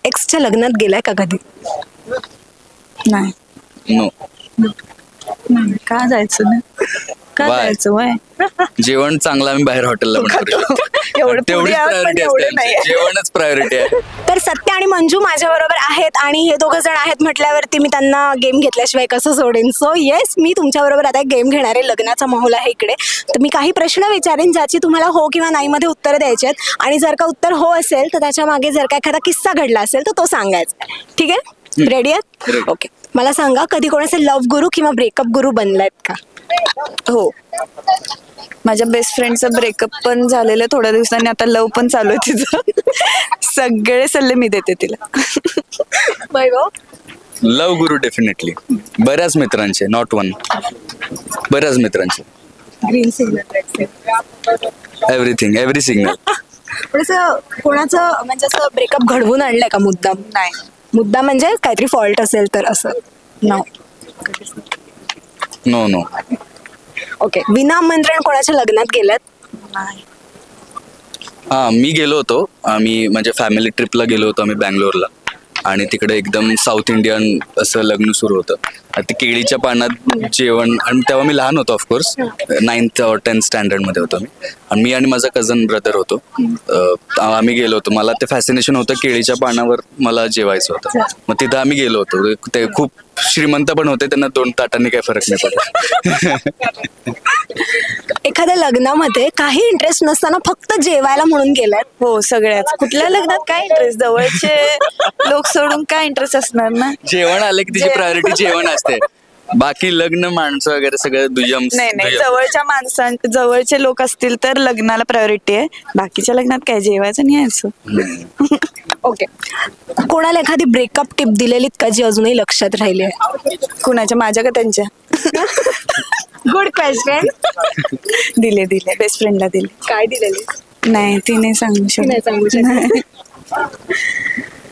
एक्सच्या लग्नात गेलाय का कधी? नाही. नो. का जायचं ना? का Why? जायचं वय? जेवण चांगलं आम्ही बाहेर हॉटेलला पण करू शकतो. एवढं तेवढीच प्रायोरिटी असते आमची. जेवणच प्रायोरिटी आहे. तर सत्य आणि मंजू माझ्या बरोबर आहेत आणि हे दोघं जण आहेत म्हटल्यावरती मी त्यांना गेम घेतल्याशिवाय कसं सोडेन. सो येस, मी तुमच्या बरोबर आता एक गेम घेणार आहे. लग्नाचा माहोल आहे इकडे, तर मी काही प्रश्न विचारेन ज्याची तुम्हाला हो किंवा नाही मध्ये उत्तर द्यायचे आहेत आणि जर का उत्तर हो असेल तर त्याच्या मागे जर का एखादा किस्सा घडला असेल तर तो सांगायचा. ठीक आहे? रेडी आहेत? ओके. मला सांगा, कधी कोणाचे लव्ह गुरु किंवा ब्रेकअप गुरु बनलायत का? हो, माझ्या बेस्ट फ्रेंडचं ब्रेकअप पण झालेलं थोड्या दिवसांनी, आता लव पण चालू आहे तिचं. सगळे सल्ले मी देते तिला. लव गुरु डेफिनेटली. बऱ्याच मित्रांचे, नॉट वन, बऱ्याच मित्रांचे. Green signal, everything, every signal. पण असं कोणाचं म्हणजे असं ब्रेकअप घडवून आणलंय का मुद्दाम? नाही. मुद्दा म्हणजे काहीतरी फॉल्ट असेल तर असं? नो. No no. ओके. विना आमंत्रण कोणाच्या लग्नात गेलात? नाही. हा, मी गेलो होतो. आम्ही म्हणजे फॅमिली ट्रिपला गेलो होतो आम्ही बँगलोरला, आणि तिकडे एकदम साऊथ इंडियन असं लग्न सुरू होतं. ते केळीच्या पानात जेवण, आणि तेव्हा मी लहान होतो ऑफकोर्स, 9th or 10th स्टँडर्डमध्ये होतो मी आणि माझा कझन ब्रदर होतो. आम्ही गेलो होतो. मला ते फॅसिनेशन होतं, केळीच्या पानावर मला जेवायचं होतं. मग तिथं आम्ही गेलो होतो. ते खूप श्रीमंत पण होते, त्यांना 2 ताटांनी काही फरक नाही पडला. एखाद्या लग्नामध्ये काही इंटरेस्ट नसताना फक्त जेवायला म्हणून गेलात? हो, सगळ्याच. कुठल्या लग्नात काय इंटरेस्ट? जवळचे लोक सोडून काय इंटरेस्ट असणार ना? जेवण आलं की तिची प्रायोरिटी जेवण असते. बाकी लग्न, माणसं वगैरे सगळं दुय्यम. नाही, जवळचे लोक असतील तर लग्नाला प्रायोरिटी आहे. बाकीच्या लग्नात काय जेवायचं नाही यायचं. ओके. कोणाला एखादी ब्रेकअप टिप दिलेलीत का जी अजूनही लक्षात राहिली आहे? कुणाच्या? माझ्या का त्यांच्या? Good question. दिले बेस्ट फ्रेंडला दिले. काय दिलेली? नाही, ती नाही सांगू शकत.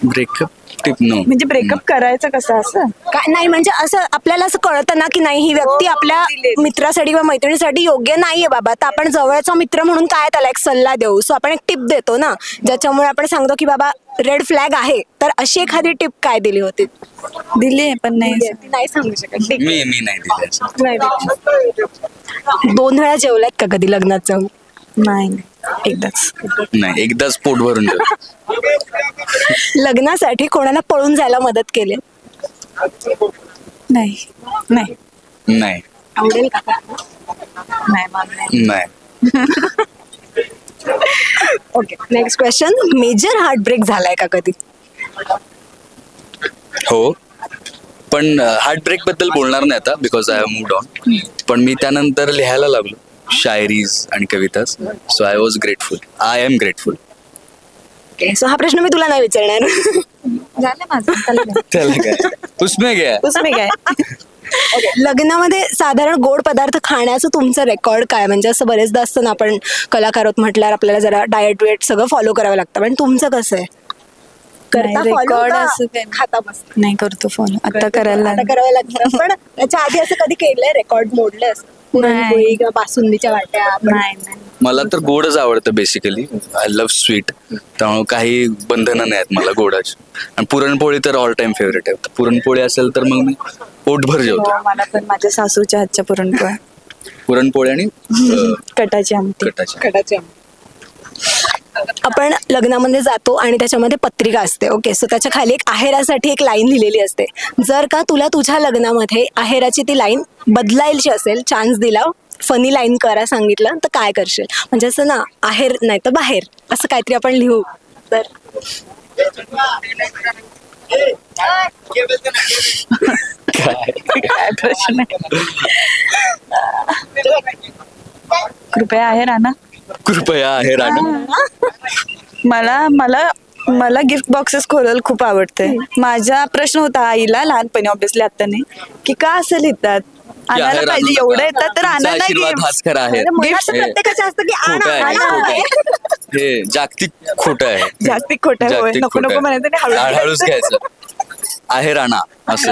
Breakup tip no. म्हणजे ब्रेकअप करायचं कसं असं काय नाही, म्हणजे असं आपल्याला असं कळतं ना की नाही, ही व्यक्ती आपल्या मित्रासाठी किंवा मैत्रिणीसाठी योग्य नाहीये बाबा, तर आपण जवळचा मित्र म्हणून काय त्याला एक सल्ला देऊ. सो आपण एक टिप देतो ना, ज्याच्यामुळे आपण सांगतो की बाबा रेड फ्लॅग आहे. तर अशी एखादी टिप काय दिली होती? दिली पण नाही सांगू शकत. मी नाही दिले. 2 वेळा जेवलात का कधी लग्नात जाऊन? नाही, एकदाच पोट भरून जेवलो. लग्नासाठी कोणाला पळून जायला मदत केली? नाही. आवडेल का? नाही. Okay. Next question. Major heartbreak झालाय का कधी? हो, पण हार्टब्रेक बद्दल बोलणार नाही आता, because I have moved on. पण मी त्यानंतर लिहायला लागलो शायरीज आणि कवितास. So I was grateful. I am grateful. Okay. So हा प्रश्न मी तुला नाही विचारणार. झालं माझं. त्याला काय, उसमें काय. ओके. लग्नामध्ये साधारण गोड पदार्थ खाण्याचं तुमचं रेकॉर्ड काय? म्हणजे असं बरेचदा असतं ना, आपण कलाकार आहोत म्हटल्यावर आपल्याला जरा डाएट वेट सगळं फॉलो करावं लागतं, पण तुमचं कसं आहे? रेकॉर्ड असं खाता मस्त नाही करतो फॉलो. आता करावं लागतं. पण त्याच्या आधी असं कधी केलंय रेकॉर्ड मोडलंय असं? पुरणपोळी किंवा बासुंदीच्या वाट्या? नाही. मला तर गोडच आवडतं बेसिकली. I love sweet. त्यामुळे काही बंधनं नाहीत मला गोडाची. आणि पुरणपोळी तर ऑल टाइम फेवरेट आहे. पुरणपोळी असेल तर मग मी पोटभर जेवतो. मला पण माझ्या सासूच्या हातच्या पुरणपोळी आणि कटाची आमटी. आपण लग्नामध्ये जातो आणि त्याच्यामध्ये पत्रिका असते. ओके. सो त्याच्या खाली एक आहेरासाठी एक लाईन लिहिलेली असते. जर का तुला तुझ्या लग्नामध्ये आहेराची ती लाईन बदलायची असेल, चान्स दिला, फनी लाईन करा सांगितलं, तर काय करशील? म्हणजे असं ना, आहेर नाही तर बाहेर असं काहीतरी आपण लिहू तर. काय प्रश्न आहे? कृपया आहे राणा. मला गिफ्ट बॉक्सेस खोलायला खूप आवडते. माझा प्रश्न होता आईला लहानपणी, ऑब्विसली आता नाही, की का असं लिहितात? आणायला पाहिजे, एवढं येतात तर आणायला प्रत्येकाचं असतं की हे जागतिक खोटं आहे. नको म्हणायचं, हळूच घ्यायचं. आहे राणा असं.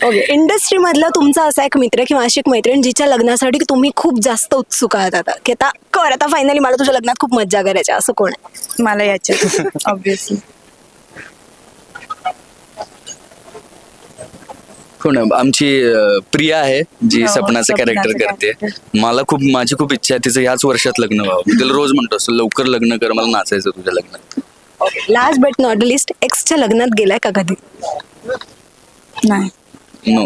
ओके, इंडस्ट्रीमधला तुमचा असा एक मित्र किंवा अशी एक मैत्रीण जिच्या लग्नासाठी तुम्ही खूप जास्त उत्सुक आहात आता, की आता फायनली मला तुझ्या लग्नात खूप मज्जा करायची, असं कोण आहे? मला याच्यात ऑब्विसली कोण आमची प्रिया आहे जी हो, सपनाचं कॅरेक्टर सपनाचं करते. माझी खूप इच्छा आहे तिचं ह्याच वर्षात लग्न व्हावं. मी तिला रोज म्हणतो असं लवकर लग्न कर, मला नाचायचं तुझ्या लग्नात. लास्ट बट नॉट लिस्ट, एक्सच्या लग्नात गेलाय का कधी? नाही. नो.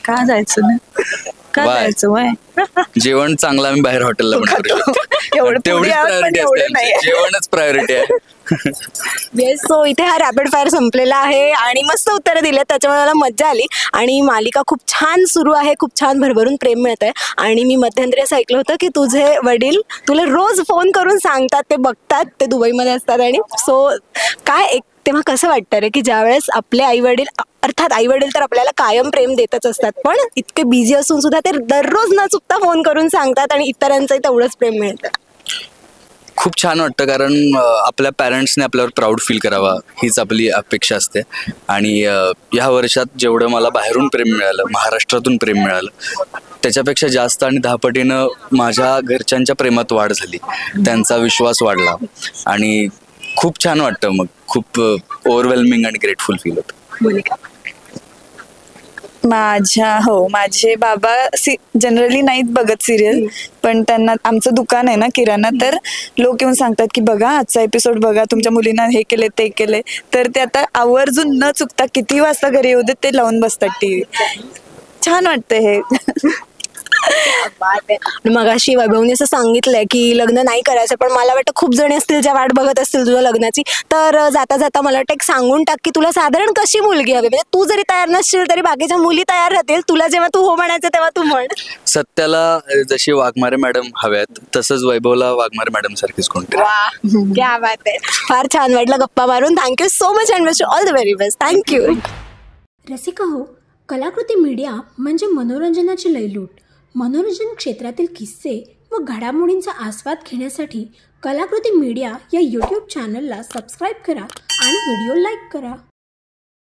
का जायचं ना, का Why? जायचं वय जेवण चांगलं आम्ही बाहेर हॉटेलला पण करू शकतो. एवढं तेवढीच पुढे आहोत, पण प्रायोरिटी एवढे असते नाही. आमची. जेवणच प्रायोरिटी आहे. येस, सो इथे हा रॅपिड फायर संपलेला आहे आणि मस्त उत्तरं दिली आहेत, त्याच्यामुळे मला मज्जा आली. आणि मालिका खूप छान सुरू आहे, खूप छान भरभरून प्रेम मिळत आहे. आणि मी मध्यंतरी असं ऐकलं होतं की तुझे वडील तुला रोज फोन करून सांगतात, ते बघतात, ते दुबईमध्ये असतात. आणि सो काय एक तेव्हा कसं वाटतं रे की ज्यावेळेस आपले आईवडील, अर्थात आईवडील तर आपल्याला कायम प्रेम देतच असतात, पण इतके बिझी असून सुद्धा ते दररोज न चुकता फोन करून सांगतात आणि इतरांचंही तेवढंच प्रेम मिळतं? खूप छान वाटतं, कारण आपल्या पॅरेंट्सने आपल्यावर प्राऊड फील करावा हीच आपली अपेक्षा असते. आणि ह्या वर्षात जेवढं मला बाहेरून प्रेम मिळालं, महाराष्ट्रातून प्रेम मिळालं, त्याच्यापेक्षा जास्त आणि 10 पटीनं माझ्या घरच्यांच्या प्रेमात वाढ झाली, त्यांचा विश्वास वाढला आणि खूप छान वाटतं. मग खूप ओव्हरवेल्मिंग आणि ग्रेटफुल फील होतं. माझे बाबा जनरली नाहीत बघत सिरियल, पण त्यांना आमचं दुकान आहे ना किराणा, तर लोक येऊन सांगतात की बघा आजचा एपिसोड बघा, तुमच्या मुलींना हे केले ते केले, तर ते आता आवर्जून न चुकता किती वाजता घरी येऊ देत ते लावून बसतात टीव्ही. छान वाटतं हे. मग अशी वैभवने असं सांगितलंय की लग्न नाही करायचं, पण मला वाटतं खूप जणी असतील ज्या वाट बघत असतील तुझ्या लग्नाची. तर जाता जाता मला वाटतं एक सांगून टाक की तुला साधारण कशी मुलगी हवी, म्हणजे तू जरी तयार नसशील तरी बाकीच्या मुली तयार राहतील, तुला जेव्हा तू हो म्हणायचं तेव्हा तू म्हण. सत्याला जशी वाघमारे मॅडम हव्यात तसंच वैभवला वाघमारे मॅडम सारखीच कोणती. वा, क्या बात आहे. फार छान वाटलं गप्पा मारून. Thank you so much and wish all the very best. Thank you. Rasika हो, कलाकृती मीडिया म्हणजे मनोरंजनाची लयलूट. मनोरंजन क्षेत्रातील किस्से व घडामोडींचा आस्वाद घेण्यासाठी कलाकृती मीडिया या यूट्यूब चॅनलला सबस्क्राईब करा आणि व्हिडिओ लाईक करा.